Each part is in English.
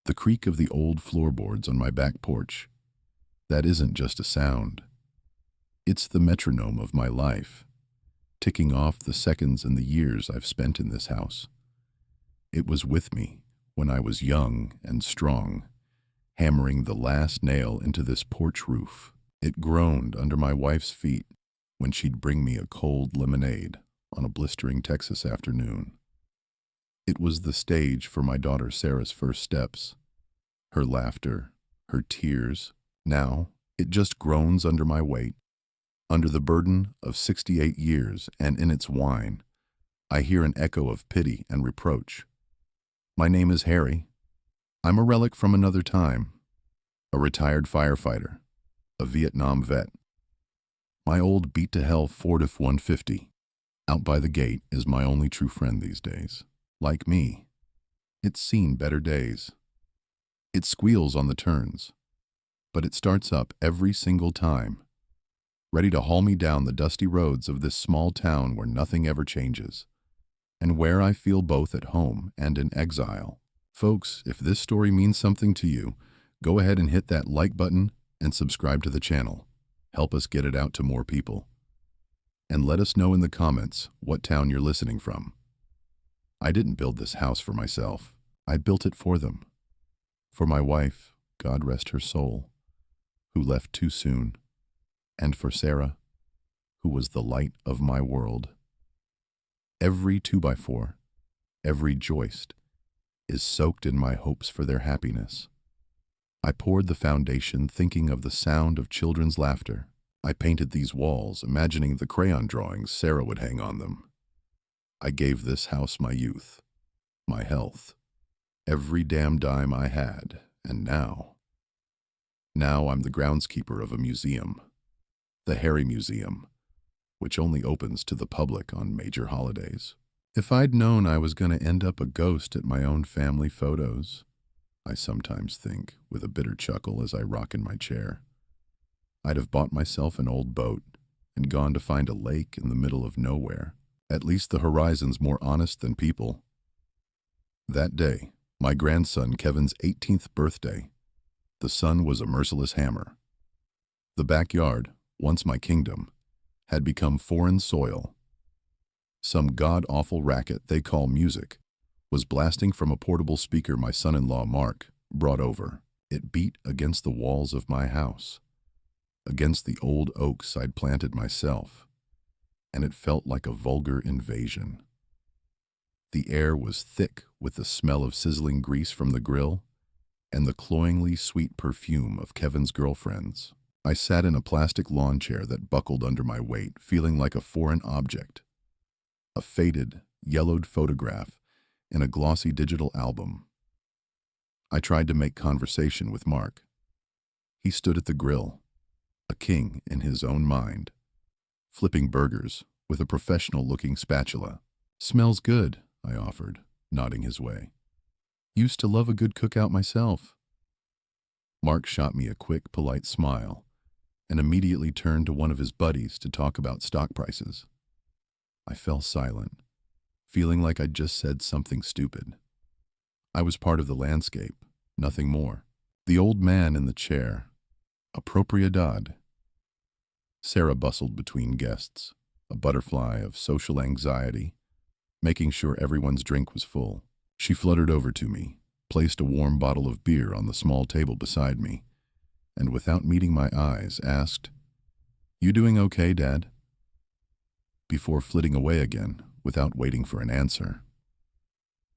The creak of the old floorboards on my back porch. That isn't just a sound. It's the metronome of my life, ticking off the seconds and the years I've spent in this house. It was with me when I was young and strong, hammering the last nail into this porch roof. It groaned under my wife's feet when she'd bring me a cold lemonade on a blistering Texas afternoon. It was the stage for my daughter Sarah's first steps. Her laughter, her tears. Now, it just groans under my weight. Under the burden of 68 years, and in its whine, I hear an echo of pity and reproach. My name is Harry. I'm a relic from another time, a retired firefighter, a Vietnam vet. My old beat-to-hell Ford F-150 out by the gate is my only true friend these days. Like me, it's seen better days. It squeals on the turns, but it starts up every single time, ready to haul me down the dusty roads of this small town where nothing ever changes, and where I feel both at home and in exile. Folks, if this story means something to you, go ahead and hit that like button and subscribe to the channel. Help us get it out to more people. And let us know in the comments what town you're listening from. I didn't build this house for myself. I built it for them. For my wife, God rest her soul, who left too soon. And for Sarah, who was the light of my world. Every 2x4, every joist, is soaked in my hopes for their happiness. I poured the foundation thinking of the sound of children's laughter. I painted these walls, imagining the crayon drawings Sarah would hang on them. I gave this house my youth, my health, every damn dime I had, and now I'm the groundskeeper of a museum. The Harry Museum, which only opens to the public on major holidays. If I'd known I was going to end up a ghost at my own family photos, I sometimes think, with a bitter chuckle as I rock in my chair, I'd have bought myself an old boat and gone to find a lake in the middle of nowhere. At least the horizon's more honest than people. That day, my grandson Kevin's 18th birthday, the sun was a merciless hammer. The backyard, once my kingdom, had become foreign soil. Some god-awful racket they call music was blasting from a portable speaker my son-in-law Mark brought over. It beat against the walls of my house, against the old oaks I'd planted myself, and it felt like a vulgar invasion. The air was thick with the smell of sizzling grease from the grill and the cloyingly sweet perfume of Kevin's girlfriends. I sat in a plastic lawn chair that buckled under my weight, feeling like a foreign object, a faded, yellowed photograph in a glossy digital album. I tried to make conversation with Mark. He stood at the grill, a king in his own mind, flipping burgers with a professional-looking spatula. "Smells good," I offered, nodding his way. "Used to love a good cookout myself." Mark shot me a quick, polite smile and immediately turned to one of his buddies to talk about stock prices. I fell silent, feeling like I'd just said something stupid. I was part of the landscape, nothing more. The old man in the chair, a propriedad. Sarah bustled between guests, a butterfly of social anxiety, making sure everyone's drink was full. She fluttered over to me, placed a warm bottle of beer on the small table beside me, and without meeting my eyes, asked, "You doing okay, Dad?" Before flitting away again, without waiting for an answer.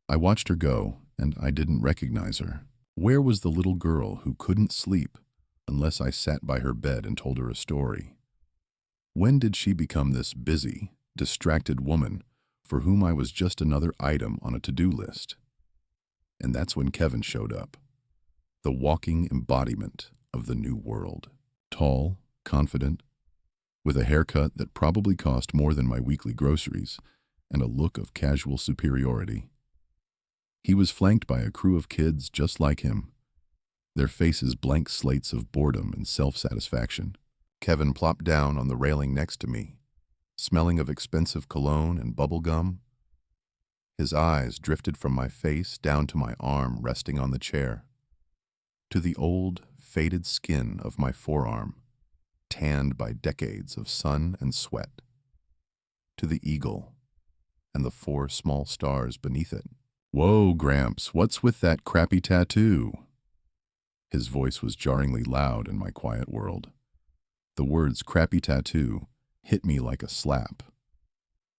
I watched her go, and I didn't recognize her. Where was the little girl who couldn't sleep unless I sat by her bed and told her a story? When did she become this busy, distracted woman for whom I was just another item on a to-do list? And that's when Kevin showed up, the walking embodiment of the new world. Tall, confident, with a haircut that probably cost more than my weekly groceries, and a look of casual superiority. He was flanked by a crew of kids just like him, their faces blank slates of boredom and self-satisfaction. Kevin plopped down on the railing next to me, smelling of expensive cologne and bubble gum. His eyes drifted from my face down to my arm resting on the chair. to the old, faded skin of my forearm, tanned by decades of sun and sweat, to the eagle and the 4 small stars beneath it. "Whoa, Gramps, what's with that crappy tattoo?" His voice was jarringly loud in my quiet world. The words "crappy tattoo" hit me like a slap.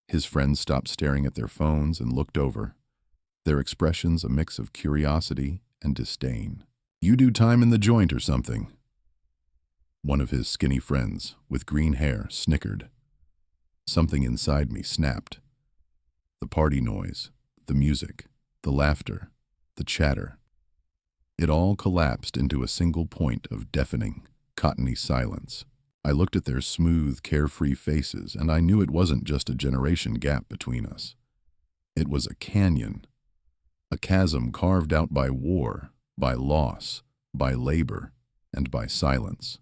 His friends stopped staring at their phones and looked over, their expressions a mix of curiosity and disdain. "You do time in the joint or something?" One of his skinny friends, with green hair, snickered. Something inside me snapped. The party noise, the music, the laughter, the chatter. It all collapsed into a single point of deafening, cottony silence. I looked at their smooth, carefree faces, and I knew it wasn't just a generation gap between us. It was a canyon, a chasm carved out by war, by loss, by labor, and by silence.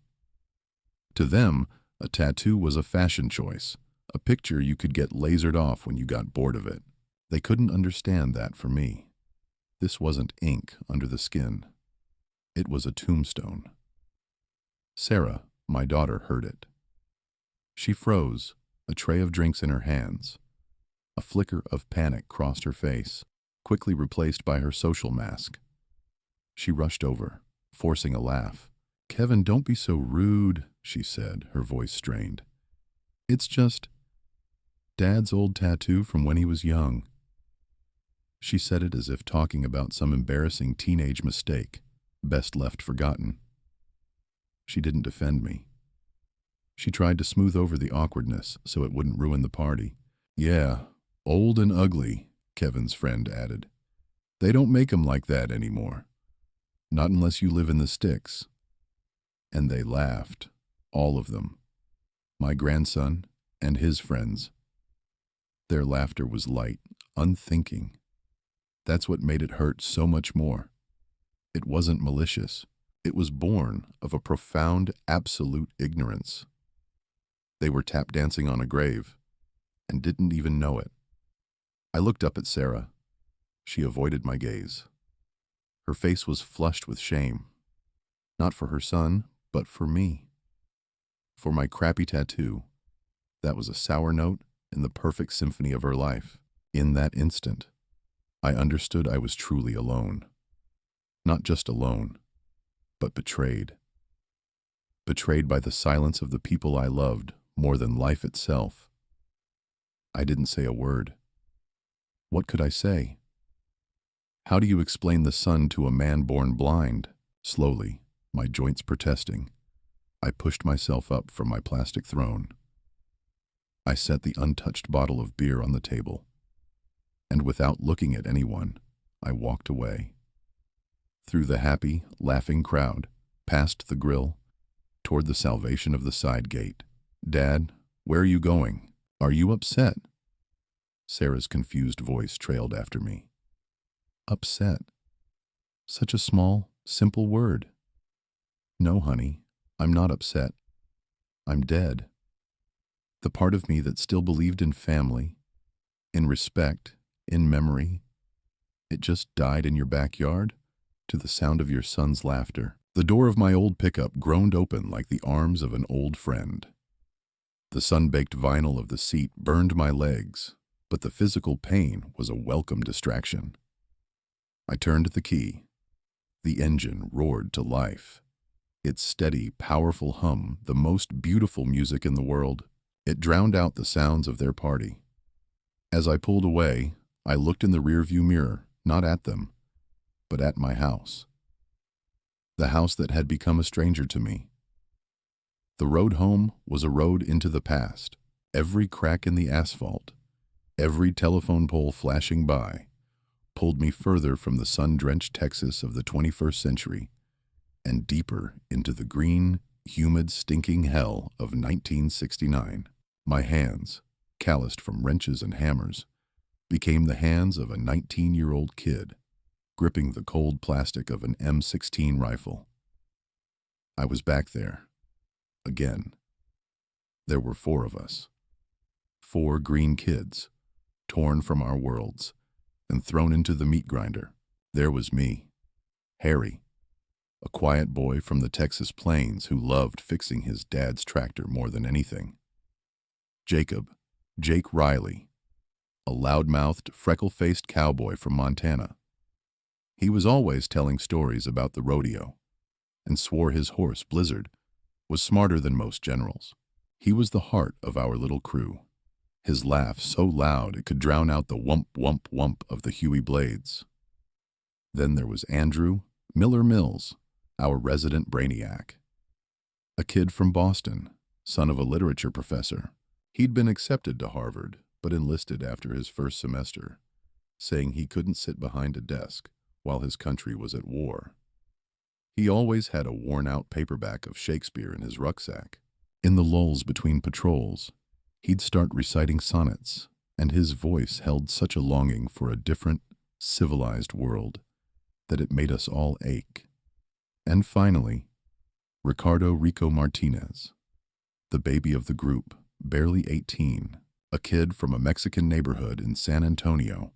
To them, a tattoo was a fashion choice, a picture you could get lasered off when you got bored of it. They couldn't understand that for me. This wasn't ink under the skin. It was a tombstone. Sarah, my daughter, heard it. She froze, a tray of drinks in her hands. A flicker of panic crossed her face, quickly replaced by her social mask. She rushed over, forcing a laugh. "Kevin, don't be so rude," she said, her voice strained. "It's just Dad's old tattoo from when he was young." She said it as if talking about some embarrassing teenage mistake, best left forgotten. She didn't defend me. She tried to smooth over the awkwardness so it wouldn't ruin the party. "Yeah, old and ugly," Kevin's friend added. "They don't make 'em like that anymore. Not unless you live in the sticks." And they laughed, all of them. My grandson and his friends. Their laughter was light, unthinking. That's what made it hurt so much more. It wasn't malicious. It was born of a profound, absolute ignorance. They were tap dancing on a grave and didn't even know it. I looked up at Sarah. She avoided my gaze. Her face was flushed with shame. Not for her son, but for me. For my crappy tattoo. That was a sour note in the perfect symphony of her life. In that instant, I understood I was truly alone. Not just alone, but betrayed. Betrayed by the silence of the people I loved more than life itself. I didn't say a word. What could I say? How do you explain the sun to a man born blind? Slowly, my joints protesting, I pushed myself up from my plastic throne. I set the untouched bottle of beer on the table, and without looking at anyone, I walked away. Through the happy, laughing crowd, past the grill, toward the salvation of the side gate. "Dad, where are you going? Are you upset?" Sarah's confused voice trailed after me. Upset. Such a small, simple word. "No, honey, I'm not upset. I'm dead." The part of me that still believed in family, in respect, in memory, it just died in your backyard to the sound of your son's laughter. The door of my old pickup groaned open like the arms of an old friend. The sun-baked vinyl of the seat burned my legs, but the physical pain was a welcome distraction. I turned the key. The engine roared to life. Its steady, powerful hum, the most beautiful music in the world. It drowned out the sounds of their party. As I pulled away, I looked in the rearview mirror, not at them, but at my house. The house that had become a stranger to me. The road home was a road into the past. Every crack in the asphalt, every telephone pole flashing by, pulled me further from the sun-drenched Texas of the 21st century and deeper into the green, humid, stinking hell of 1969. My hands, calloused from wrenches and hammers, became the hands of a 19-year-old kid, gripping the cold plastic of an M16 rifle. I was back there, again. There were 4 of us. 4 green kids, torn from our worlds and thrown into the meat grinder. There was me, Harry, a quiet boy from the Texas plains who loved fixing his dad's tractor more than anything. Jacob, Jake Riley, a loudmouthed, freckle-faced cowboy from Montana. He was always telling stories about the rodeo and swore his horse, Blizzard, was smarter than most generals. He was the heart of our little crew, his laugh so loud it could drown out the whump, whump, whump of the Huey blades. Then there was Andrew Miller Mills, our resident brainiac. A kid from Boston, son of a literature professor. He'd been accepted to Harvard, but enlisted after his first semester, saying he couldn't sit behind a desk while his country was at war. He always had a worn-out paperback of Shakespeare in his rucksack. In the lulls between patrols, he'd start reciting sonnets, and his voice held such a longing for a different, civilized world that it made us all ache. And finally, Ricardo Rico Martinez, the baby of the group, barely 18, a kid from a Mexican neighborhood in San Antonio,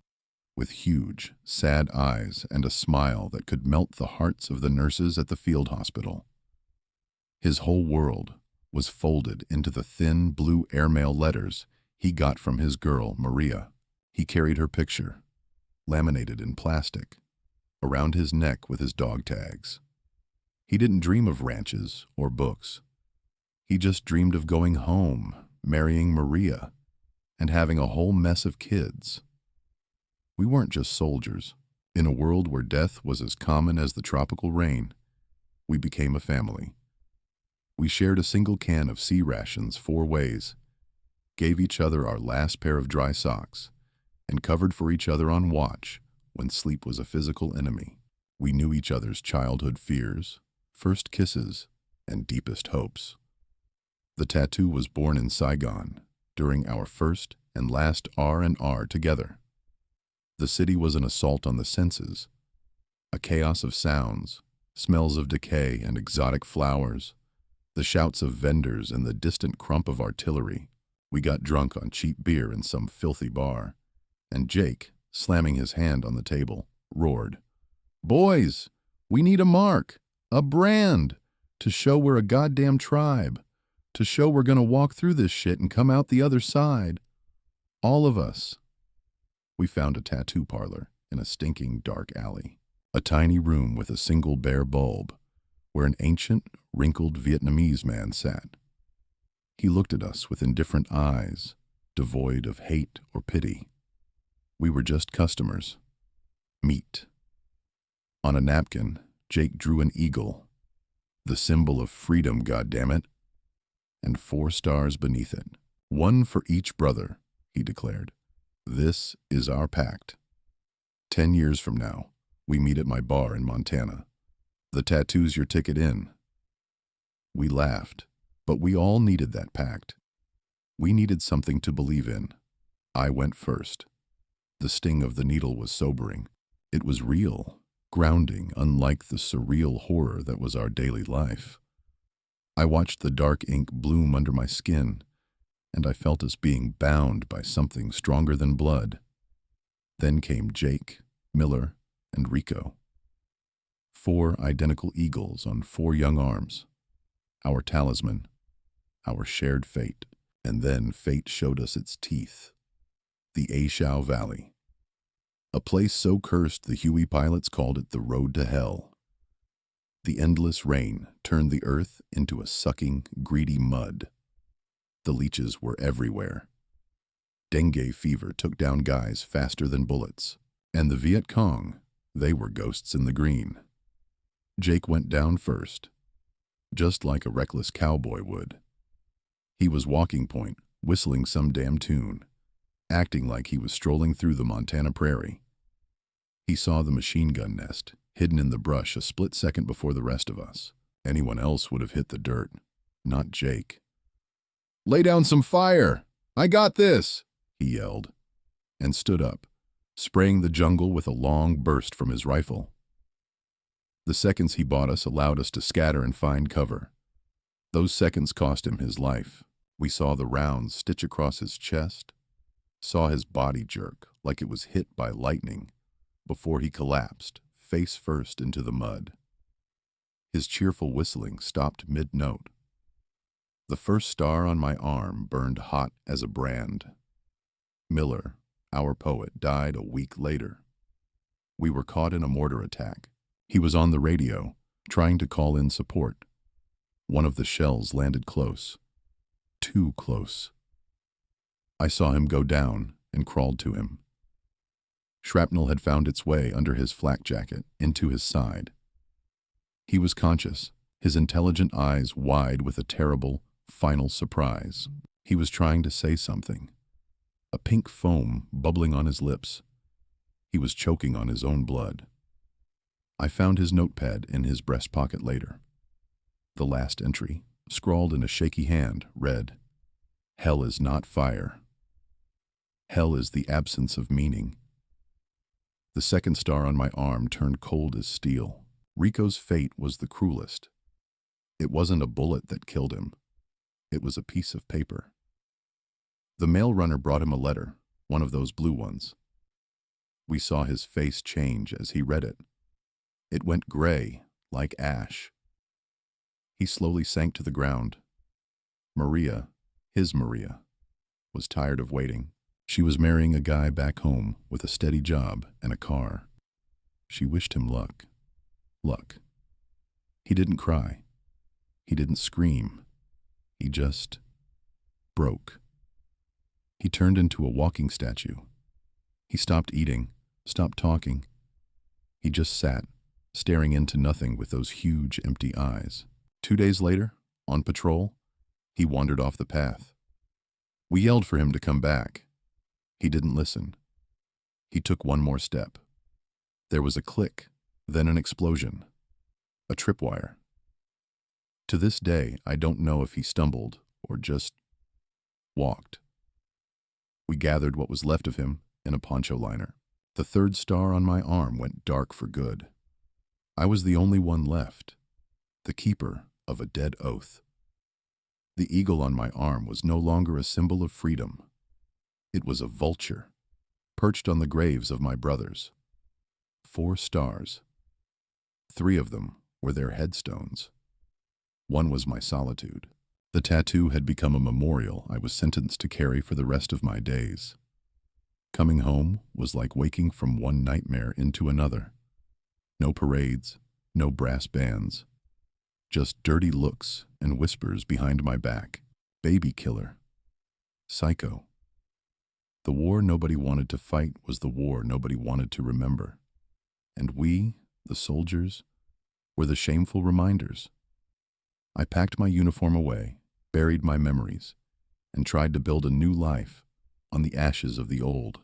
with huge, sad eyes and a smile that could melt the hearts of the nurses at the field hospital. His whole world was folded into the thin blue airmail letters he got from his girl, Maria. He carried her picture, laminated in plastic, around his neck with his dog tags. He didn't dream of ranches or books. He just dreamed of going home, marrying Maria, and having a whole mess of kids. We weren't just soldiers. In a world where death was as common as the tropical rain, we became a family. We shared a single can of sea rations 4 ways, gave each other our last pair of dry socks, and covered for each other on watch when sleep was a physical enemy. We knew each other's childhood fears, first kisses, and deepest hopes. The tattoo was born in Saigon during our first and last R&R together. The city was an assault on the senses, a chaos of sounds, smells of decay and exotic flowers, the shouts of vendors and the distant crump of artillery. We got drunk on cheap beer in some filthy bar, and Jake, slamming his hand on the table, roared, "Boys, we need a mark, a brand, to show we're a goddamn tribe, to show we're gonna walk through this shit and come out the other side. All of us." We found a tattoo parlor in a stinking dark alley, a tiny room with a single bare bulb, where an ancient, wrinkled Vietnamese man sat. He looked at us with indifferent eyes, devoid of hate or pity. We were just customers. Meat. On a napkin, Jake drew an eagle, the symbol of freedom, goddammit, and 4 stars beneath it. "One for each brother," he declared. "This is our pact. 10 years from now, we meet at my bar in Montana. The tattoo's your ticket in." We laughed, but we all needed that pact. We needed something to believe in. I went first. The sting of the needle was sobering. It was real, grounding, unlike the surreal horror that was our daily life. I watched the dark ink bloom under my skin, and I felt us being bound by something stronger than blood. Then came Jake, Miller, and Rico. 4 identical eagles on 4 young arms. Our talisman, our shared fate. And then fate showed us its teeth. The Ashau Valley. A place so cursed the Huey pilots called it the road to hell. The endless rain turned the earth into a sucking, greedy mud. The leeches were everywhere. Dengue fever took down guys faster than bullets. And the Viet Cong, they were ghosts in the green. Jake went down first, just like a reckless cowboy would. He was walking point, whistling some damn tune, acting like he was strolling through the Montana prairie. He saw the machine gun nest, hidden in the brush a split second before the rest of us. Anyone else would have hit the dirt, not Jake. "Lay down some fire! I got this!" he yelled, and stood up, spraying the jungle with a long burst from his rifle. The seconds he bought us allowed us to scatter and find cover. Those seconds cost him his life. We saw the rounds stitch across his chest, saw his body jerk like it was hit by lightning, before he collapsed, face first into the mud. His cheerful whistling stopped mid-note. The first star on my arm burned hot as a brand. Miller, our poet, died a week later. We were caught in a mortar attack. He was on the radio, trying to call in support. One of the shells landed close. Too close. I saw him go down and crawled to him. Shrapnel had found its way under his flak jacket, into his side. He was conscious, his intelligent eyes wide with a terrible, final surprise. He was trying to say something. A pink foam bubbling on his lips. He was choking on his own blood. I found his notepad in his breast pocket later. The last entry, scrawled in a shaky hand, read, "Hell is not fire. Hell is the absence of meaning." The second star on my arm turned cold as steel. Rico's fate was the cruelest. It wasn't a bullet that killed him. It was a piece of paper. The mail runner brought him a letter, one of those blue ones. We saw his face change as he read it. It went gray, like ash. He slowly sank to the ground. Maria, his Maria, was tired of waiting. She was marrying a guy back home with a steady job and a car. She wished him luck. Luck. He didn't cry. He didn't scream. He just broke. He turned into a walking statue. He stopped eating, stopped talking. He just sat, staring into nothing with those huge, empty eyes. 2 days later, on patrol, he wandered off the path. We yelled for him to come back. He didn't listen. He took one more step. There was a click, then an explosion. A tripwire. To this day, I don't know if he stumbled or just walked. We gathered what was left of him in a poncho liner. The third star on my arm went dark for good. I was the only one left, the keeper of a dead oath. The eagle on my arm was no longer a symbol of freedom. It was a vulture, perched on the graves of my brothers. 4 stars. 3 of them were their headstones. One was my solitude. The tattoo had become a memorial I was sentenced to carry for the rest of my days. Coming home was like waking from one nightmare into another. No parades, no brass bands. Just dirty looks and whispers behind my back. Baby killer. Psycho. The war nobody wanted to fight was the war nobody wanted to remember. And we, the soldiers, were the shameful reminders. I packed my uniform away, buried my memories, and tried to build a new life on the ashes of the old.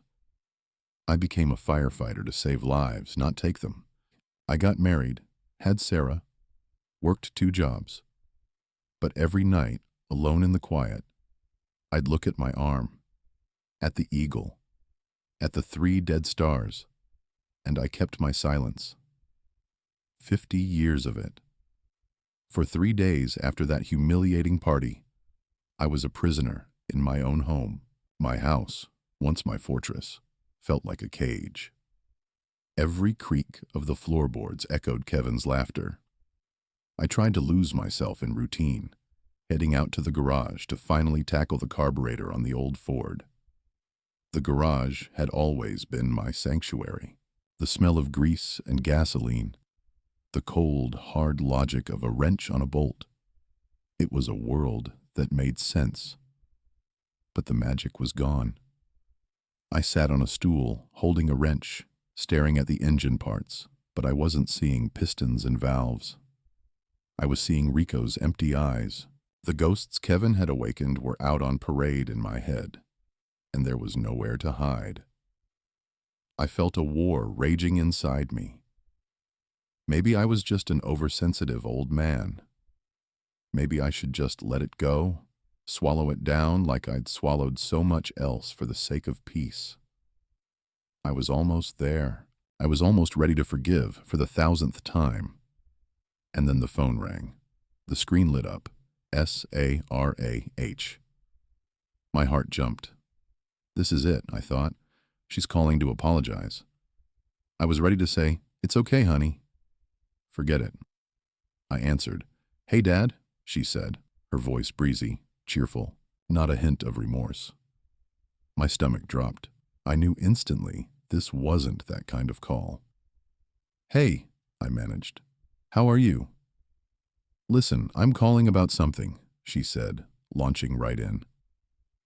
I became a firefighter to save lives, not take them. I got married, had Sarah, worked 2 jobs. But every night, alone in the quiet, I'd look at my arm, at the eagle, at the 3 dead stars, and I kept my silence. 50 years of it. For 3 days after that humiliating party, I was a prisoner in my own home. My house, once my fortress, felt like a cage. Every creak of the floorboards echoed Kevin's laughter. I tried to lose myself in routine, heading out to the garage to finally tackle the carburetor on the old Ford. The garage had always been my sanctuary. The smell of grease and gasoline, the cold, hard logic of a wrench on a bolt. It was a world that made sense. But the magic was gone. I sat on a stool, holding a wrench, staring at the engine parts, but I wasn't seeing pistons and valves. I was seeing Rico's empty eyes. The ghosts Kevin had awakened were out on parade in my head, and there was nowhere to hide. I felt a war raging inside me. Maybe I was just an oversensitive old man. Maybe I should just let it go, swallow it down like I'd swallowed so much else for the sake of peace. I was almost there. I was almost ready to forgive for the 1000th time. And then the phone rang. The screen lit up. SARAH. My heart jumped. This is it, I thought. She's calling to apologize. I was ready to say, "It's okay, honey." Forget it. I answered. "Hey, Dad," she said, her voice breezy, cheerful, not a hint of remorse. My stomach dropped. I knew instantly this wasn't that kind of call. "Hey," I managed. "How are you?" "Listen, I'm calling about something," she said, launching right in.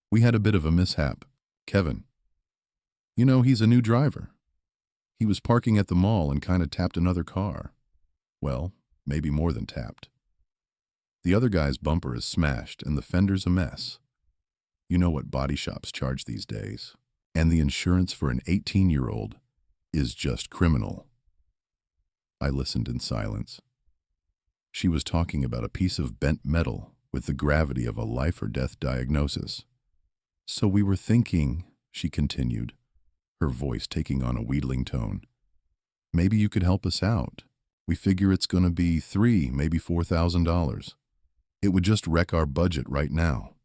"We had a bit of a mishap. Kevin. You know, he's a new driver. He was parking at the mall and kind of tapped another car. Well, maybe more than tapped. The other guy's bumper is smashed and the fender's a mess. You know what body shops charge these days. And the insurance for an 18-year-old is just criminal." I listened in silence. She was talking about a piece of bent metal with the gravity of a life-or-death diagnosis. "So we were thinking," she continued, her voice taking on a wheedling tone, "maybe you could help us out. We figure it's going to be maybe $4,000. It would just wreck our budget right now.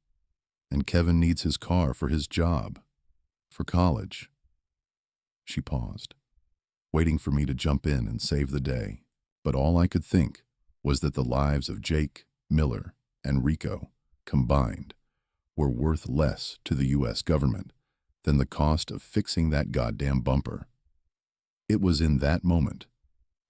And Kevin needs his car for his job, for college." She paused, waiting for me to jump in and save the day, but all I could think was that the lives of Jake, Miller, and Rico, combined, were worth less to the U.S. government than the cost of fixing that goddamn bumper. It was in that moment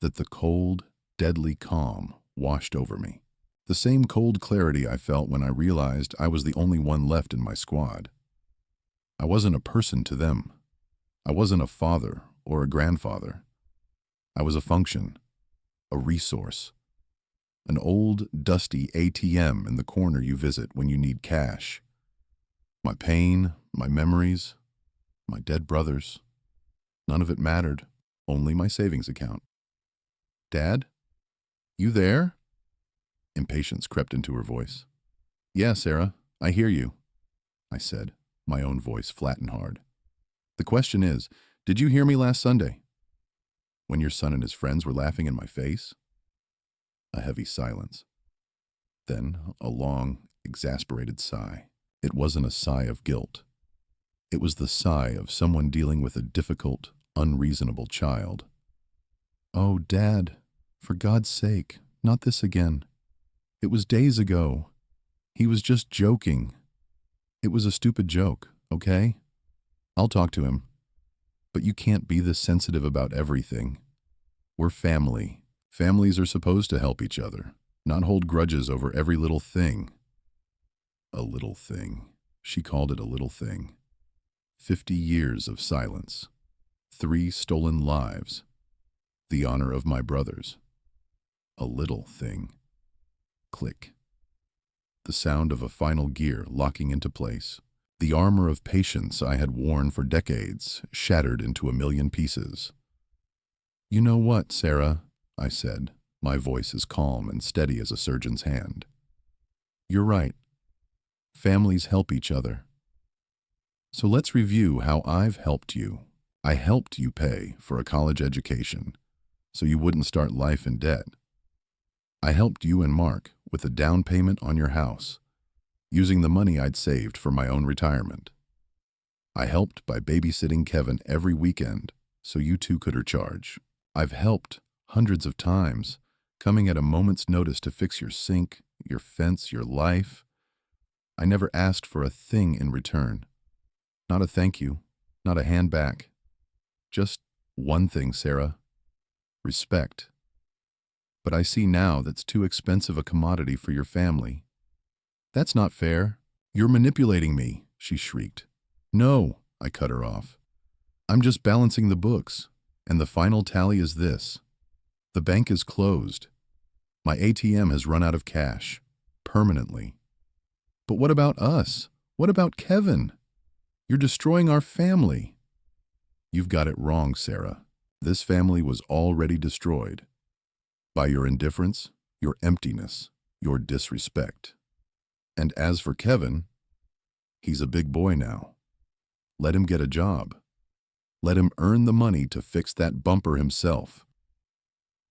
that the cold, deadly calm washed over me. The same cold clarity I felt when I realized I was the only one left in my squad. I wasn't a person to them. I wasn't a father or a grandfather. I was a function, a resource, an old, dusty ATM in the corner you visit when you need cash. My pain, my memories, my dead brothers, none of it mattered, only my savings account. "Dad? You there?" Impatience crept into her voice. "Yeah, Sarah, I hear you," I said, my own voice flat and hard. "The question is, did you hear me last Sunday? When your son and his friends were laughing in my face?" A heavy silence. Then a long, exasperated sigh. It wasn't a sigh of guilt. It was the sigh of someone dealing with a difficult, unreasonable child. "Oh, Dad, for God's sake, not this again. It was days ago. He was just joking. It was a stupid joke, okay? I'll talk to him. But you can't be this sensitive about everything. We're family. Families are supposed to help each other, not hold grudges over every little thing." A little thing. She called it a little thing. 50 years of silence. 3 stolen lives. The honor of my brothers. A little thing. Click. The sound of a final gear locking into place. The armor of patience I had worn for decades shattered into a million pieces. "You know what, Sarah?" I said, my voice as calm and steady as a surgeon's hand. "You're right. Families help each other. So let's review how I've helped you. I helped you pay for a college education so you wouldn't start life in debt. I helped you and Mark with a down payment on your house, using the money I'd saved for my own retirement. I helped by babysitting Kevin every weekend so you two could recharge. I've helped hundreds of times, coming at a moment's notice to fix your sink, your fence, your life. I never asked for a thing in return. Not a thank you, not a hand back. Just one thing, Sarah. Respect. But I see now that's too expensive a commodity for your family. That's not fair. You're manipulating me," she shrieked. "No," I cut her off. "I'm just balancing the books, and the final tally is this. The bank is closed. My ATM has run out of cash. Permanently. But what about us? What about Kevin? You're destroying our family." "You've got it wrong, Sarah. This family was already destroyed. By your indifference, your emptiness, your disrespect. And as for Kevin, he's a big boy now. Let him get a job. Let him earn the money to fix that bumper himself.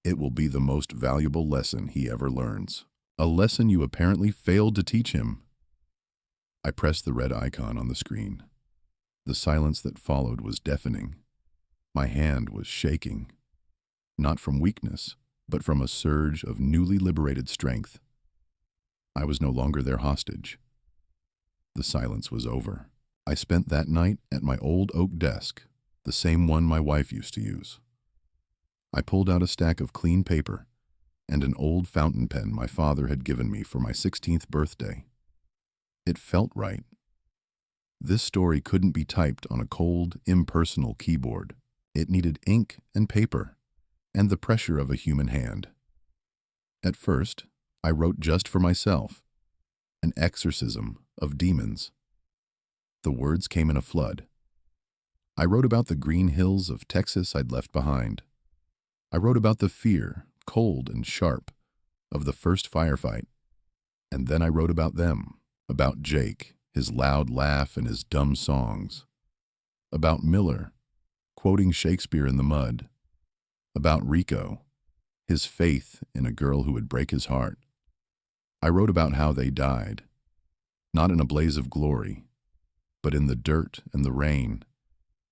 It will be the most valuable lesson he ever learns. A lesson you apparently failed to teach him." I pressed the red icon on the screen. The silence that followed was deafening. My hand was shaking. Not from weakness, but from a surge of newly liberated strength. I was no longer their hostage. The silence was over. I spent that night at my old oak desk, the same one my wife used to use. I pulled out a stack of clean paper and an old fountain pen my father had given me for my 16th birthday. It felt right. This story couldn't be typed on a cold, impersonal keyboard. It needed ink and paper, and the pressure of a human hand. At first, I wrote just for myself, an exorcism of demons. The words came in a flood. I wrote about the green hills of Texas I'd left behind. I wrote about the fear, cold and sharp, of the first firefight. And then I wrote about them, about Jake, his loud laugh and his dumb songs. About Miller, quoting Shakespeare in the mud. About Rico, his faith in a girl who would break his heart. I wrote about how they died, not in a blaze of glory, but in the dirt and the rain,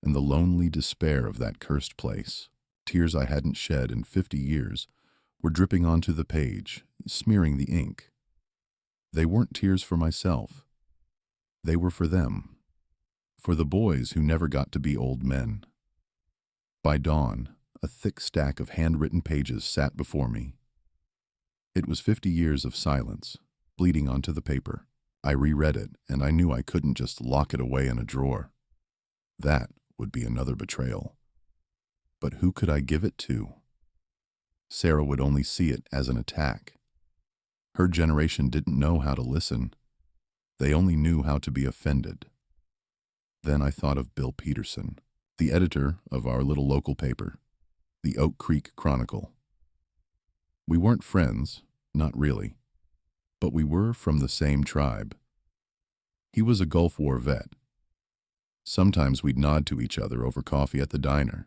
and the lonely despair of that cursed place. Tears I hadn't shed in 50 years were dripping onto the page, smearing the ink. They weren't tears for myself. They were for them, for the boys who never got to be old men. By dawn, a thick stack of handwritten pages sat before me. It was 50 years of silence, bleeding onto the paper. I reread it, and I knew I couldn't just lock it away in a drawer. That would be another betrayal. But who could I give it to? Sarah would only see it as an attack. Her generation didn't know how to listen. They only knew how to be offended. Then I thought of Bill Peterson, the editor of our little local paper, the Oak Creek Chronicle. We weren't friends, not really, but we were from the same tribe. He was a Gulf War vet. Sometimes we'd nod to each other over coffee at the diner.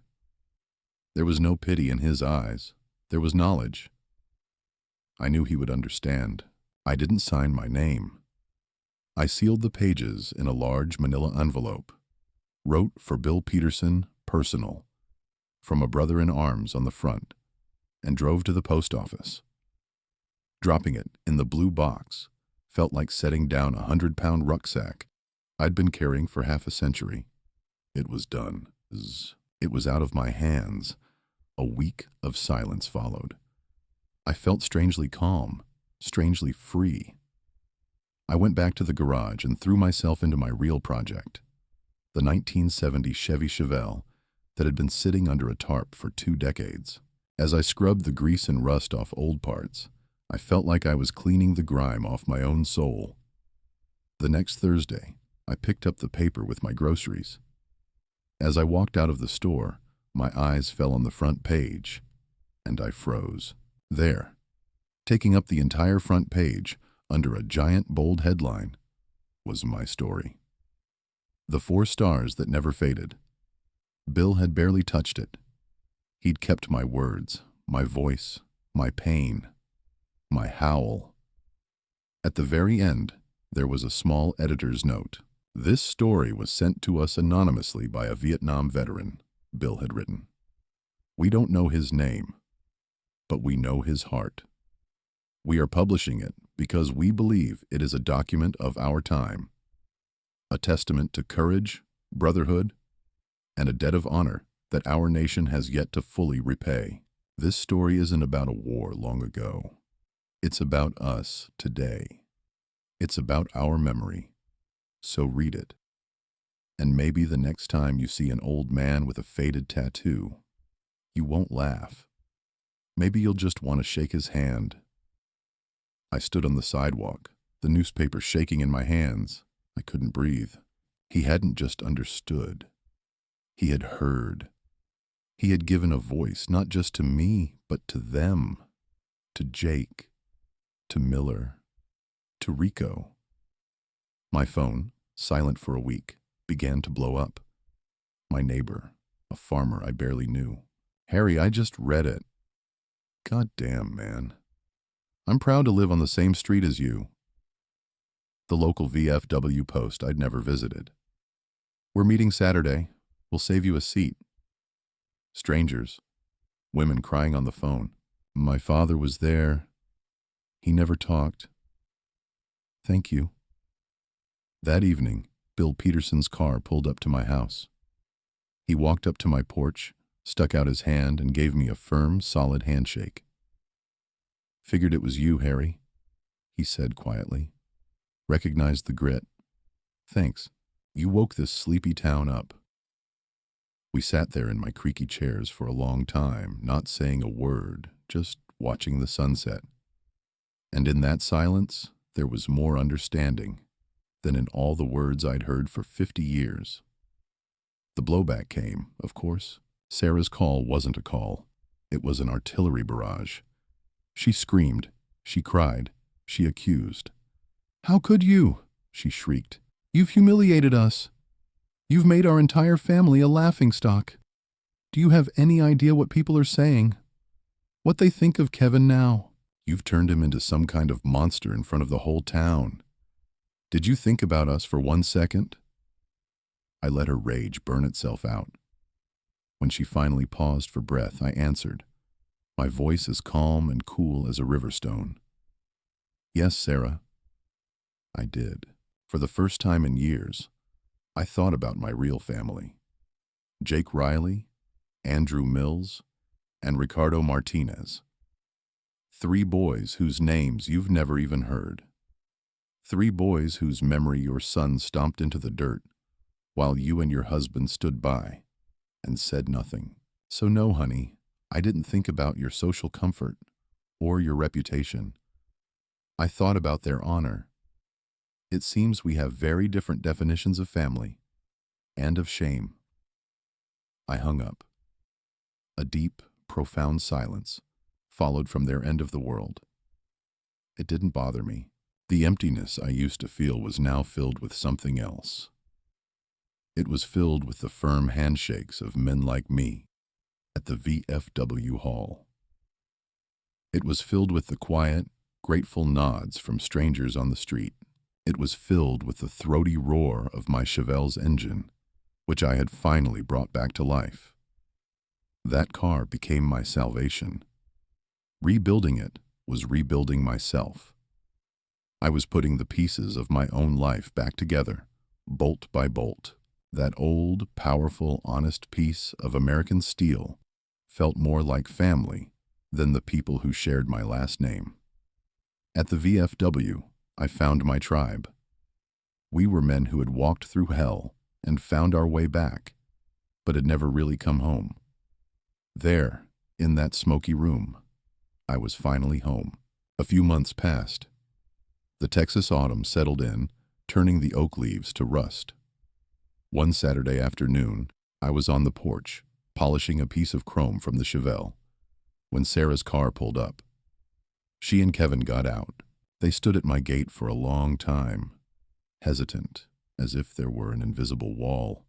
There was no pity in his eyes. There was knowledge. I knew he would understand. I didn't sign my name. I sealed the pages in a large manila envelope, wrote for Bill Peterson, personal, from a brother-in-arms on the front, and drove to the post office. Dropping it in the blue box felt like setting down a 100-pound rucksack I'd been carrying for half a century. It was done. It was out of my hands. A week of silence followed. I felt strangely calm, strangely free. I went back to the garage and threw myself into my real project, the 1970 Chevy Chevelle that had been sitting under a tarp for 2 decades. As I scrubbed the grease and rust off old parts, I felt like I was cleaning the grime off my own soul. The next Thursday, I picked up the paper with my groceries. As I walked out of the store, my eyes fell on the front page, and I froze. There, taking up the entire front page, under a giant bold headline, was my story. The 4 stars that never faded. Bill had barely touched it. He'd kept my words, my voice, my pain, my howl. At the very end, there was a small editor's note. This story was sent to us anonymously by a Vietnam veteran, Bill had written. We don't know his name, but we know his heart. We are publishing it because we believe it is a document of our time, a testament to courage, brotherhood, and a debt of honor that our nation has yet to fully repay. This story isn't about a war long ago. It's about us today. It's about our memory. So read it. And maybe the next time you see an old man with a faded tattoo, you won't laugh. Maybe you'll just want to shake his hand. I stood on the sidewalk, the newspaper shaking in my hands. I couldn't breathe. He hadn't just understood. He had heard. He had given a voice not just to me, but to them, to Jake, to Miller, to Rico. My phone, silent for a week, began to blow up. My neighbor, a farmer I barely knew. Harry, I just read it. God damn, man. I'm proud to live on the same street as you. The local VFW post I'd never visited. We're meeting Saturday. We'll save you a seat. Strangers. Women crying on the phone. My father was there. He never talked. Thank you. That evening, Bill Peterson's car pulled up to my house. He walked up to my porch, stuck out his hand, and gave me a firm, solid handshake. Figured it was you, Harry, he said quietly. Recognized the grit. Thanks. You woke this sleepy town up. We sat there in my creaky chairs for a long time, not saying a word, just watching the sunset. And in that silence, there was more understanding than in all the words I'd heard for 50 years. The blowback came, of course. Sarah's call wasn't a call. It was an artillery barrage. She screamed. She cried. She accused. "How could you?" she shrieked. "You've humiliated us. You've made our entire family a laughingstock. Do you have any idea what people are saying? What they think of Kevin now? You've turned him into some kind of monster in front of the whole town. Did you think about us for 1 second?" I let her rage burn itself out. When she finally paused for breath, I answered, my voice as calm and cool as a river stone. "Yes, Sarah." I did. For the first time in years, I thought about my real family. Jake Riley, Andrew Mills, and Ricardo Martinez. 3 boys whose names you've never even heard. 3 boys whose memory your son stomped into the dirt while you and your husband stood by and said nothing. So no, honey, I didn't think about your social comfort or your reputation. I thought about their honor. It seems we have very different definitions of family and of shame. I hung up. A deep, profound silence followed from their end of the world. It didn't bother me. The emptiness I used to feel was now filled with something else. It was filled with the firm handshakes of men like me at the VFW hall. It was filled with the quiet, grateful nods from strangers on the street. It was filled with the throaty roar of my Chevelle's engine, which I had finally brought back to life. That car became my salvation. Rebuilding it was rebuilding myself. I was putting the pieces of my own life back together, bolt by bolt. That old, powerful, honest piece of American steel felt more like family than the people who shared my last name. At the VFW, I found my tribe. We were men who had walked through hell and found our way back, but had never really come home. There, in that smoky room, I was finally home. A few months passed. The Texas autumn settled in, turning the oak leaves to rust. One Saturday afternoon, I was on the porch, polishing a piece of chrome from the Chevelle, when Sarah's car pulled up. She and Kevin got out. They stood at my gate for a long time, hesitant, as if there were an invisible wall.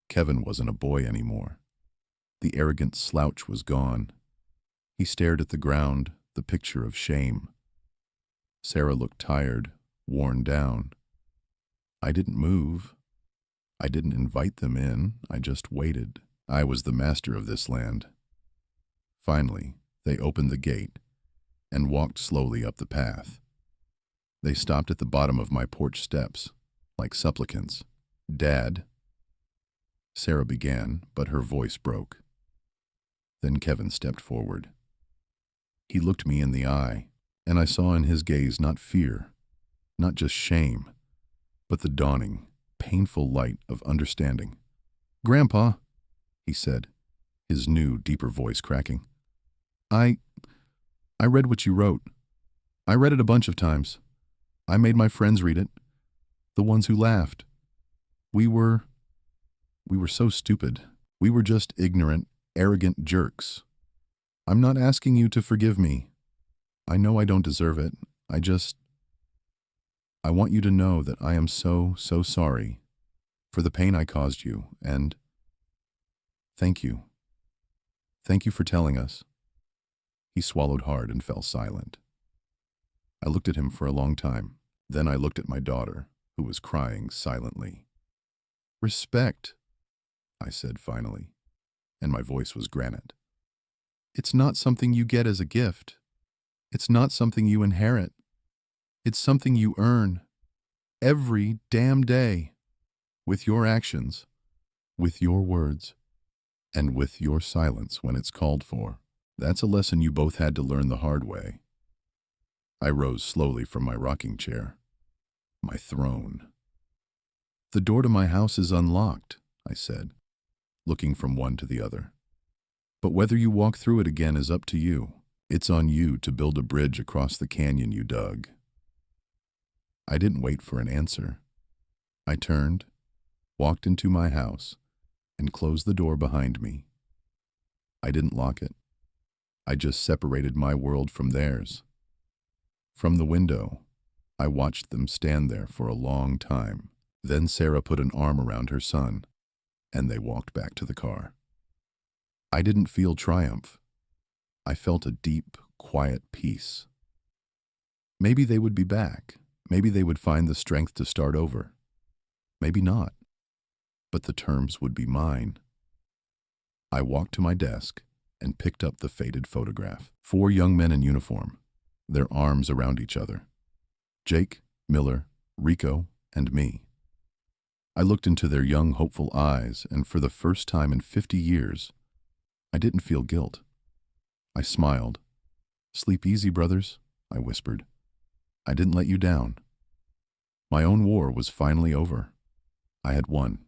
Kevin wasn't a boy anymore. The arrogant slouch was gone. He stared at the ground, the picture of shame. Sarah looked tired, worn down. I didn't move. I didn't invite them in, I just waited. I was the master of this land. Finally, they opened the gate and walked slowly up the path. They stopped at the bottom of my porch steps, like supplicants. "Dad," Sarah began, but her voice broke. Then Kevin stepped forward. He looked me in the eye, and I saw in his gaze not fear, not just shame, but the dawning, painful light of understanding. "Grandpa," he said, his new, deeper voice cracking. I read what you wrote. I read it a bunch of times. I made my friends read it. The ones who laughed. We were so stupid. We were just ignorant, arrogant jerks. I'm not asking you to forgive me. I know I don't deserve it. I want you to know that I am so sorry for the pain I caused you, and thank you. Thank you for telling us." He swallowed hard and fell silent. I looked at him for a long time. Then I looked at my daughter, who was crying silently. "Respect," I said finally, and my voice was granite. It's not something you get as a gift. It's not something you inherit. It's something you earn every damn day with your actions, with your words, and with your silence when it's called for. That's a lesson you both had to learn the hard way. I rose slowly from my rocking chair, my throne. The door to my house is unlocked, I said, looking from one to the other. But whether you walk through it again is up to you. It's on you to build a bridge across the canyon you dug. I didn't wait for an answer. I turned, walked into my house, and closed the door behind me. I didn't lock it. I just separated my world from theirs. From the window, I watched them stand there for a long time. Then Sarah put an arm around her son, and they walked back to the car. I didn't feel triumph. I felt a deep, quiet peace. Maybe they would be back. Maybe they would find the strength to start over. Maybe not. But the terms would be mine. I walked to my desk and picked up the faded photograph. 4 young men in uniform, their arms around each other. Jake, Miller, Rico, and me. I looked into their young, hopeful eyes, and for the first time in 50 years, I didn't feel guilt. I smiled. "Sleep easy, brothers," I whispered. I didn't let you down. My own war was finally over. I had won.